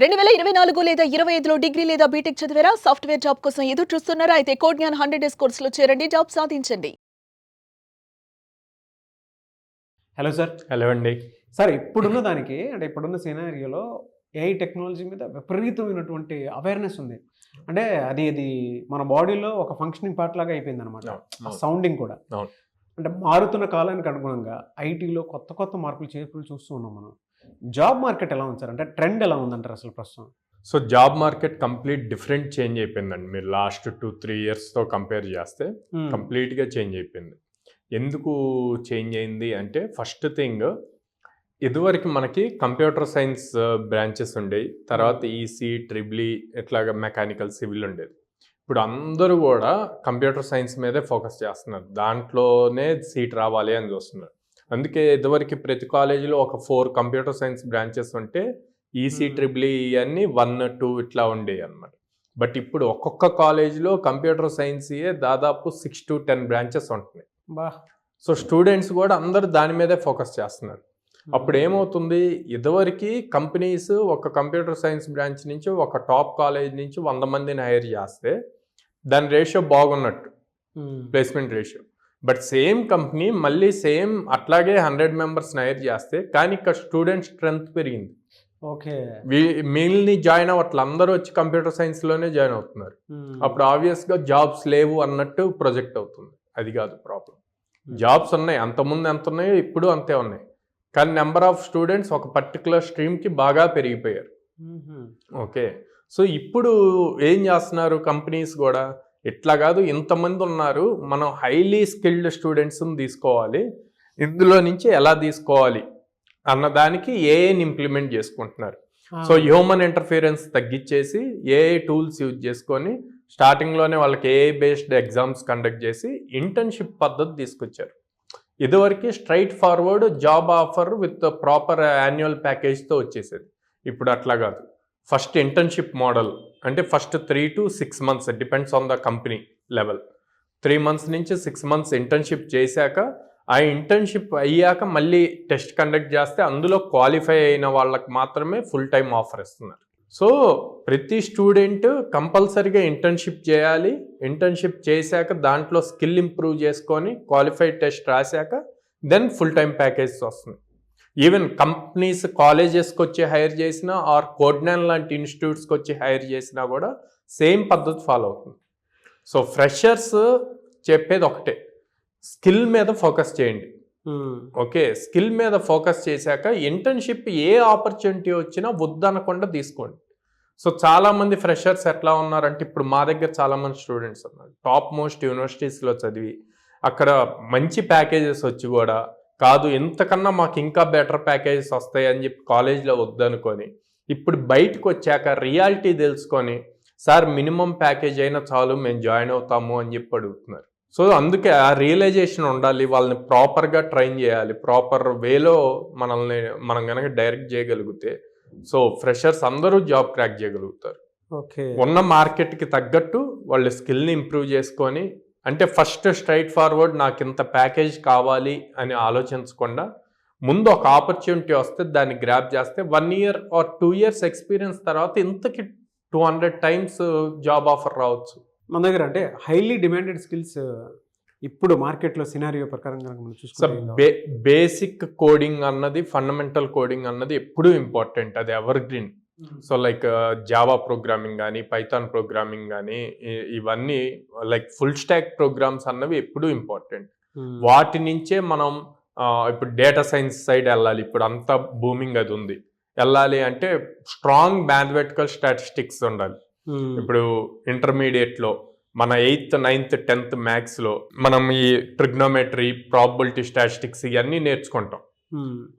2024 లేదా 25లో డిగ్రీ లేదా బీటెక్ చదివారా? సాఫ్ట్‌వేర్ జాబ్ కోసం ఎదురు చూస్తున్నారా? అయితే కోడ్ జ్ఞాన్ 100 డేస్ కోర్సులో చేరండి. జాబ్ సాధించండి. Hello sir. హలో అండి. సార్ ఇప్పుడున్న దానికి అంటే ఇప్పుడున్న సినారియోలో ఏఐ టెక్నాలజీ మీద విపరీతమైనటువంటి అవేర్‌నెస్ ఉంది. అంటే అది మన బాడీలో ఒక ఫంక్షనింగ్ పార్ట్ లాగా అయిపోయిందనమాట. ఆ సౌండింగ్ కూడా. అవును. అంటే మారుతున్న కాలానికి అనుగుణంగా ఐటీలో కొత్త మార్పులు చేర్పులు చూస్తూ ఉన్నాం మనం. జాబ్ మార్కెట్ ఎలా ఉంది సార్? అంటే ట్రెండ్ ఎలా ఉందంటారు అసలు ప్రస్తుతం? So job market complete different change అయిపోయిందండి. మీరు లాస్ట్ 2-3 ఇయర్స్తో కంపేర్ చేస్తే కంప్లీట్గా చేంజ్ అయిపోయింది. ఎందుకు చేంజ్ అయింది అంటే ఫస్ట్ థింగ్, ఇదివరకు మనకి కంప్యూటర్ సైన్స్ బ్రాంచెస్ ఉండేవి. తర్వాత ఈసీ, ట్రిబుల్ ఇట్లాగా మెకానికల్, సివిల్ ఉండేది. ఇప్పుడు అందరూ కూడా కంప్యూటర్ సైన్స్ మీదే ఫోకస్ చేస్తున్నారు. దాంట్లోనే సీట్ రావాలి అని చూస్తున్నారు. అందుకే ఇదివరకు ప్రతి కాలేజీలో ఒక 4 కంప్యూటర్ సైన్స్ బ్రాంచెస్ ఉంటే ఈసీ, ట్రిబుల్ ఇవన్నీ 1-2 ఇట్లా ఉండేవి అనమాట. బట్ ఇప్పుడు ఒక్కొక్క కాలేజీలో కంప్యూటర్ సైన్స్యే దాదాపు 6-10 బ్రాంచెస్ ఉంటున్నాయి. బా సో స్టూడెంట్స్ కూడా అందరూ దాని మీదే ఫోకస్ చేస్తున్నారు. అప్పుడు ఏమవుతుంది, ఇదివరకు కంపెనీస్ ఒక కంప్యూటర్ సైన్స్ బ్రాంచ్ నుంచి ఒక టాప్ కాలేజ్ నుంచి 100 మందిని హైర్ చేస్తే దాని రేషియో బాగున్నట్టు, placement ratio. But same company మళ్ళీ సేమ్ అట్లాగే 100 మెంబర్స్ని హైర్ చేస్తే కానీ ఇక్కడ స్టూడెంట్ స్ట్రెంత్ పెరిగింది. ఓకే. మిగిలిని జాయిన్ అవ్వట్ల, అందరూ వచ్చి కంప్యూటర్ సైన్స్లోనే జాయిన్ అవుతున్నారు. అప్పుడు ఆబ్వియస్గా జాబ్స్ లేవు అన్నట్టు ప్రొజెక్ట్ అవుతుంది. అది కాదు ప్రాబ్లం. జాబ్స్ ఉన్నాయి, అంతకుముందు ఎంత ఉన్నాయో ఇప్పుడు అంతే ఉన్నాయి. కానీ నెంబర్ ఆఫ్ స్టూడెంట్స్ ఒక పర్టికులర్ స్ట్రీమ్కి బాగా పెరిగిపోయారు. ఓకే. సో ఇప్పుడు ఏం చేస్తున్నారు కంపెనీస్ కూడా, ఇట్లా కాదు ఇంతమంది ఉన్నారు, మనం హైలీ స్కిల్డ్ స్టూడెంట్స్ని తీసుకోవాలి, ఇందులో నుంచి ఎలా తీసుకోవాలి అన్నదానికి ఏఐని ఇంప్లిమెంట్ చేసుకుంటున్నారు. సో హ్యూమన్ ఇంటర్ఫిరెన్స్ తగ్గించేసి ఏఐ టూల్స్ యూజ్ చేసుకొని స్టార్టింగ్లోనే వాళ్ళకి ఏఐ బేస్డ్ ఎగ్జామ్స్ కండక్ట్ చేసి ఇంటర్న్షిప్ పద్ధతి తీసుకొచ్చారు. ఇదివరకు straightforward job offer with proper annual ప్యాకేజ్తో వచ్చేసేది. ఇప్పుడు అట్లా కాదు. ఫస్ట్ ఇంటర్న్షిప్ మోడల్, అంటే first 3 to 6 months depends on the company level. 3 months నుంచి 6 months ఇంటర్న్షిప్ చేశాక, ఆ ఇంటర్న్షిప్ అయ్యాక మళ్ళీ టెస్ట్ కండక్ట్ చేస్తే అందులో క్వాలిఫై అయిన వాళ్ళకి మాత్రమే ఫుల్ టైం ఆఫర్ ఇస్తున్నారు. సో ప్రతి స్టూడెంట్ కంపల్సరీగా ఇంటర్న్షిప్ చేయాలి. ఇంటర్న్షిప్ చేశాక దాంట్లో స్కిల్ ఇంప్రూవ్ చేసుకొని క్వాలిఫైడ్ టెస్ట్ రాశాక దెన్ ఫుల్ టైం ప్యాకేజ్ వస్తుంది. ఈవెన్ కంపెనీస్ కాలేజెస్కి వచ్చి హైర్ చేసినా ఆర్ కోడ్నాన్ లాంటి ఇన్స్టిట్యూట్స్కి వచ్చి హైర్ చేసినా కూడా సేమ్ పద్ధతి ఫాలో అవుతుంది. సో ఫ్రెషర్స్ చెప్పేది ఒకటే, స్కిల్ మీద ఫోకస్ చేయండి. ఓకే, స్కిల్ మీద ఫోకస్ చేశాక ఇంటర్న్షిప్ ఏ ఆపర్చునిటీ వచ్చినా వద్దనకుండా తీసుకోండి. సో చాలామంది ఫ్రెషర్స్ ఎట్లా ఉన్నారంటే, ఇప్పుడు మా దగ్గర చాలామంది స్టూడెంట్స్ ఉన్నారు టాప్ మోస్ట్ యూనివర్సిటీస్లో చదివి అక్కడ మంచి ప్యాకేజెస్ వచ్చి కూడా కాదు, ఇంతకన్నా మాకు ఇంకా బెటర్ ప్యాకేజెస్ వస్తాయి అని చెప్పి కాలేజ్లో వద్దనుకొని ఇప్పుడు బయటకు వచ్చాక రియాలిటీ తెలుసుకొని, సార్ మినిమం ప్యాకేజ్ అయినా చాలు మేము జాయిన్ అవుతాము అని చెప్పి అడుగుతున్నారు. సో అందుకే ఆ రియలైజేషన్ ఉండాలి, వాళ్ళని ప్రాపర్గా ట్రైన్ చేయాలి, ప్రాపర్ వేలో మనం కనుక డైరెక్ట్ చేయగలిగితే సో ఫ్రెషర్స్ అందరూ జాబ్ క్రాక్ చేయగలుగుతారు. ఓకే. ఉన్న మార్కెట్కి తగ్గట్టు వాళ్ళ స్కిల్ని ఇంప్రూవ్ చేసుకొని, అంటే ఫస్ట్ స్ట్రైట్ ఫార్వర్డ్ నాకు ఇంత ప్యాకేజ్ కావాలి అని ఆలోచించకుండా ముందు ఒక ఆపర్చునిటీ వస్తే దాన్ని గ్రాప్ చేస్తే 1 year or 2 years ఎక్స్పీరియన్స్ తర్వాత ఇంతకి 200 times జాబ్ ఆఫర్ రావచ్చు. మన దగ్గర అంటే హైలీ డిమాండెడ్ స్కిల్స్ ఇప్పుడు మార్కెట్లో సినారియో ప్రకారం కనుక మనం చూసుకుంటే బేసిక్ కోడింగ్ అన్నది, ఫండమెంటల్ కోడింగ్ అన్నది ఎప్పుడూ ఇంపార్టెంట్, అది ever green. So like Java programming కానీ, పైథాన్ ప్రోగ్రామింగ్ కానీ, ఇవన్నీ లైక్ ఫుల్ స్టాక్ ప్రోగ్రామ్స్ అన్నవి ఎప్పుడూ ఇంపార్టెంట్. వాటి నుంచే మనం ఇప్పుడు డేటా సైన్స్ సైడ్ వెళ్ళాలి. ఇప్పుడు అంతా బూమింగ్ అది ఉంది. వెళ్ళాలి అంటే స్ట్రాంగ్ మ్యాథమెటికల్ స్టాటిస్టిక్స్ ఉండాలి. ఇప్పుడు ఇంటర్మీడియట్లో మన 8th, 9th, 10th మ్యాథ్స్లో మనం ఈ ట్రిగ్నోమెట్రీ, ప్రాబబిలిటీ స్టాటిస్టిక్స్ ఇవన్నీ నేర్చుకుంటాం.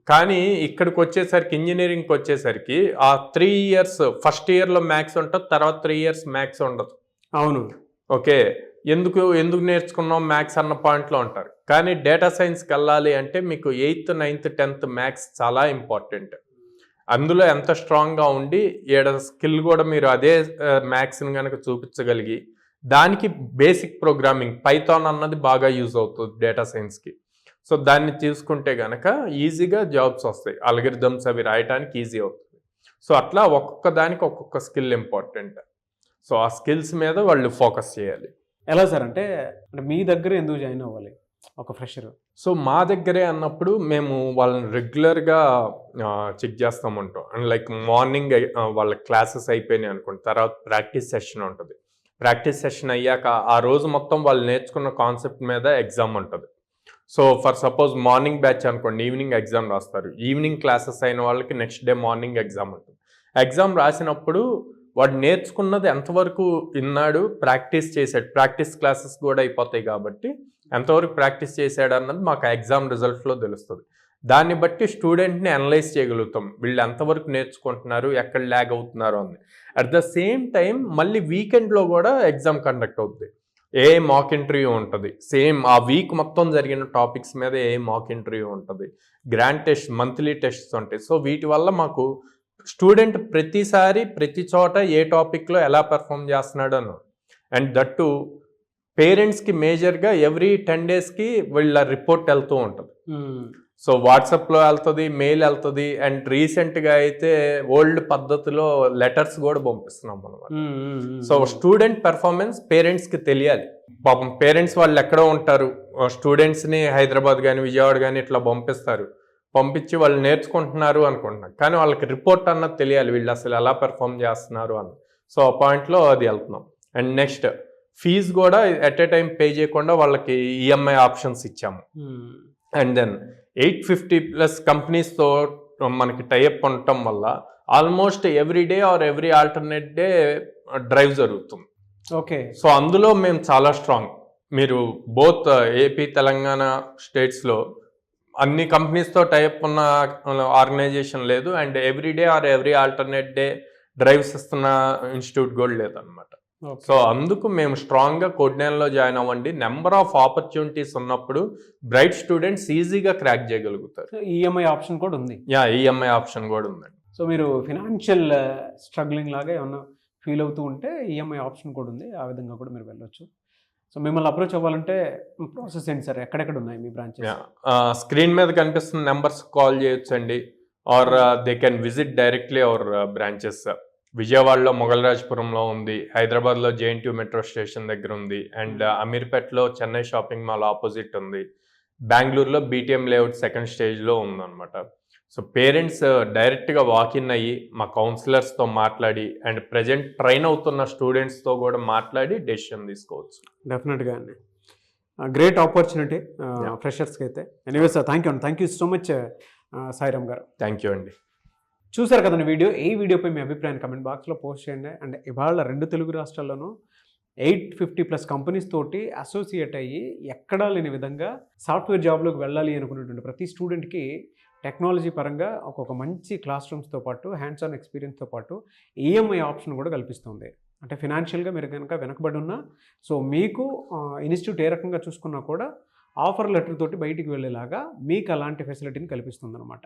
కానీ ఇక్కడికి వచ్చేసరికి, ఇంజనీరింగ్కి వచ్చేసరికి ఆ 3 years ఫస్ట్ ఇయర్లో మ్యాథ్స్ ఉంటుంది, తర్వాత 3 years మ్యాథ్స్ ఉండదు. అవును. ఓకే, ఎందుకు నేర్చుకున్నాం మ్యాథ్స్ అన్న పాయింట్లో ఉంటారు. కానీ డేటా సైన్స్కి వెళ్ళాలి అంటే మీకు 8th, 9th, 10th మ్యాథ్స్ చాలా ఇంపార్టెంట్. అందులో ఎంత స్ట్రాంగ్గా ఉండి స్కిల్ కూడా మీరు అదే మ్యాథ్స్ని కనుక చూపించగలిగి, దానికి బేసిక్ ప్రోగ్రామింగ్ పైథాన్ అన్నది బాగా యూజ్ అవుతుంది డేటా సైన్స్కి. సో దాన్ని తీసుకుంటే కనుక ఈజీగా జాబ్స్ వస్తాయి, అల్గరిథమ్స్ అవి రాయడానికి ఈజీ అవుతుంది. సో అట్లా ఒక్కొక్క దానికి ఒక్కొక్క స్కిల్ ఇంపార్టెంట్. సో ఆ స్కిల్స్ మీద వాళ్ళు ఫోకస్ చేయాలి. ఎలా సార్ అంటే మీ దగ్గర ఎందుకు జాయిన్ అవ్వాలి ఒక ఫ్రెషర్? సో మా దగ్గరే అన్నప్పుడు మేము వాళ్ళని రెగ్యులర్గా చెక్ చేస్తూ ఉంటాం. అండ్ లైక్ మార్నింగ్ వాళ్ళ క్లాసెస్ అయిపోయినాయి అనుకోండి, తర్వాత ప్రాక్టీస్ సెషన్ ఉంటుంది. ప్రాక్టీస్ సెషన్ అయ్యాక ఆ రోజు మొత్తం వాళ్ళు నేర్చుకున్న కాన్సెప్ట్ మీద ఎగ్జామ్ ఉంటుంది. So for suppose morning batch అనుకోండి, ఈవినింగ్ ఎగ్జామ్ రాస్తారు. ఈవినింగ్ క్లాసెస్ అయిన వాళ్ళకి నెక్స్ట్ డే మార్నింగ్ ఎగ్జామ్ ఉంటుంది. ఎగ్జామ్ రాసినప్పుడు వాడు నేర్చుకున్నది ఎంతవరకు విన్నాడు, ప్రాక్టీస్ చేశాడు, ప్రాక్టీస్ క్లాసెస్ కూడా అయిపోతాయి కాబట్టి ఎంతవరకు ప్రాక్టీస్ చేశాడు అన్నది మాకు ఎగ్జామ్ రిజల్ట్స్లో తెలుస్తుంది. దాన్ని బట్టి స్టూడెంట్ని అనలైజ్ చేయగలుగుతాం, వీళ్ళు ఎంతవరకు నేర్చుకుంటున్నారు, ఎక్కడ ల్యాగ్ అవుతున్నారు అని. అట్ ద సేమ్ టైం మళ్ళీ వీకెండ్లో కూడా ఎగ్జామ్ కండక్ట్ అవుతుంది. మాక్ ఇంటర్వ్యూ ఉంటుంది, సేమ్ ఆ వీక్ మొత్తం జరిగిన టాపిక్స్ మీద మాక్ ఇంటర్వ్యూ ఉంటుంది. గ్రాండ్ టెస్ట్, మంత్లీ టెస్ట్స్ ఉంటాయి. సో వీటి వల్ల మాకు స్టూడెంట్ ప్రతిసారి ప్రతి చోట ఏ టాపిక్లో ఎలా పెర్ఫామ్ చేస్తున్నాడు అని. అండ్ దట్టు పేరెంట్స్కి మేజర్గా ఎవ్రీ 10 daysకి వీళ్ళ రిపోర్ట్ వెళ్తూ ఉంటుంది. సో వాట్సాప్లో వెళ్తుంది, మెయిల్ వెళ్తుంది. అండ్ రీసెంట్గా అయితే ఓల్డ్ పద్ధతిలో లెటర్స్ కూడా పంపిస్తున్నాం అనమాట. సో స్టూడెంట్ పెర్ఫార్మెన్స్ పేరెంట్స్కి తెలియాలి. పాపం పేరెంట్స్ వాళ్ళు ఎక్కడో ఉంటారు, స్టూడెంట్స్ని హైదరాబాద్ కానీ విజయవాడ కానీ ఇట్లా పంపించి వాళ్ళు నేర్చుకుంటున్నారు అనుకుంటున్నారు, కానీ వాళ్ళకి రిపోర్ట్ అన్నది తెలియాలి, వీళ్ళు అసలు ఎలా పెర్ఫామ్ చేస్తున్నారు అని. సో ఆ పాయింట్లో అది వెళ్తున్నాం. అండ్ నెక్స్ట్ ఫీజు కూడా ఎట్ ఏ టైం పే చేయకుండా వాళ్ళకి ఈఎంఐ ఆప్షన్స్ ఇచ్చాము. అండ్ దెన్ 850+ కంపెనీస్తో మనకి టైఅప్ ఉండటం వల్ల almost every day or every alternate day drive జరుగుతుంది. ఓకే. సో అందులో మేము చాలా స్ట్రాంగ్. మీరు బోత్ ఏపీ తెలంగాణ స్టేట్స్లో అన్ని కంపెనీస్తో టైఅప్ ఉన్న ఆర్గనైజేషన్ లేదు. And every day or every alternate day drives ఇస్తున్న ఇన్స్టిట్యూట్ కూడా లేదనమాట. సో అందుకు మేము స్ట్రాంగ్గా కోడ్నాన్లో జాయిన్ అవ్వండి. నెంబర్ ఆఫ్ ఆపర్చునిటీస్ ఉన్నప్పుడు బ్రైట్ స్టూడెంట్స్ ఈజీగా క్రాక్ చేయగలుగుతారు. ఈఎంఐ ఆప్షన్ కూడా ఉంది. ఈఎంఐ ఆప్షన్ కూడా ఉందండి. సో మీరు ఫినాన్షియల్ స్ట్రగ్లింగ్ లాగా ఏమన్నా ఫీల్ అవుతూ ఉంటే ఈఎంఐ ఆప్షన్ కూడా ఉంది, ఆ విధంగా కూడా మీరు వెళ్ళొచ్చు. సో మిమ్మల్ని అప్రోచ్ అవ్వాలంటే ప్రాసెస్ ఏంటి సార్? ఎక్కడెక్కడ ఉన్నాయి మీ బ్రాంచెస్? స్క్రీన్ మీద కనిపిస్తున్న నెంబర్స్ కాల్ చేయొచ్చండి, or they can visit directly our branches. విజయవాడలో మొగల్రాజ్పురంలో ఉంది, హైదరాబాద్లో JNTU మెట్రో స్టేషన్ దగ్గర ఉంది, అండ్ అమీర్పేట్లో చెన్నై షాపింగ్ మాల్ ఆపోజిట్ ఉంది, బెంగళూరులో BTM లేఅవుట్ సెకండ్ స్టేజ్లో ఉందన్నమాట. సో పేరెంట్స్ డైరెక్ట్గా వాకిన్ అయ్యి మా కౌన్సిలర్స్తో మాట్లాడి అండ్ ప్రజెంట్ ట్రైన్ అవుతున్న స్టూడెంట్స్తో కూడా మాట్లాడి డెసిషన్ తీసుకోవచ్చు. డెఫినెట్గా అండి, గ్రేట్ ఆపర్చునిటీ ఫ్రెషర్స్కి అయితే. Anyway sir, thank you so much Sairam గారు. థ్యాంక్ యూ అండి. చూసారు కదండి వీడియో. ఈ వీడియోపై మీ అభిప్రాయాన్ని కమెంట్ బాక్స్లో పోస్ట్ చేయండి. అండ్ ఇవాళ 2 తెలుగు రాష్ట్రాల్లోనూ 850+ కంపెనీస్ తోటి అసోసియేట్ అయ్యి ఎక్కడా లేని విధంగా సాఫ్ట్వేర్ జాబ్లోకి వెళ్ళాలి అనుకున్నటువంటి ప్రతి స్టూడెంట్కి టెక్నాలజీ పరంగా ఒక్కొక్క మంచి క్లాస్ రూమ్స్తో పాటు హ్యాండ్స్ ఆన్ ఎక్స్పీరియన్స్తో పాటు ఈఎంఐ ఆప్షన్ కూడా కల్పిస్తుంది. అంటే ఫినాన్షియల్గా మీరు కనుక వెనకబడి ఉన్నా, సో మీకు ఇన్స్టిట్యూట్ ఏ రకంగా చూసుకున్నా కూడా ఆఫర్ లెటర్ తోటి బయటికి వెళ్ళేలాగా మీకు అలాంటి ఫెసిలిటీని కల్పిస్తుంది అనమాట.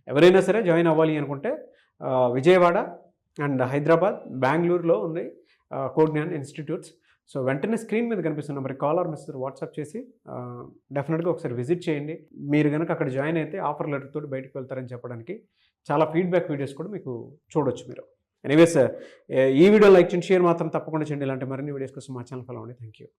ఎవరైనా సరే జాయిన్ అవ్వాలి అనుకుంటే విజయవాడ అండ్ హైదరాబాద్, బెంగళూరులో ఉంది కోడ్నాన్ ఇన్స్టిట్యూట్స్. సో వెంటనే స్క్రీన్ మీద కనిపిస్తున్న నెంబర్కి కాల్ ఆర్ మెసేజ్ వాట్సాప్ చేసి డెఫినెట్గా ఒకసారి విజిట్ చేయండి. మీరు కనుక అక్కడ జాయిన్ అయితే ఆఫర్ లెటర్ తోటి బయటకు వెళ్తారని చెప్పడానికి చాలా ఫీడ్బ్యాక్ వీడియోస్ కూడా మీకు చూడొచ్చు మీరు. ఎనీవేస్, ఈ వీడియో లైక్ చేయండి, షేర్ మాత్రం తప్పకుండా చేయండి. ఇలాంటి మరిన్ని వీడియోస్ కోసం మా ఛానల్ ఫాలో అవ్వండి. Thank you.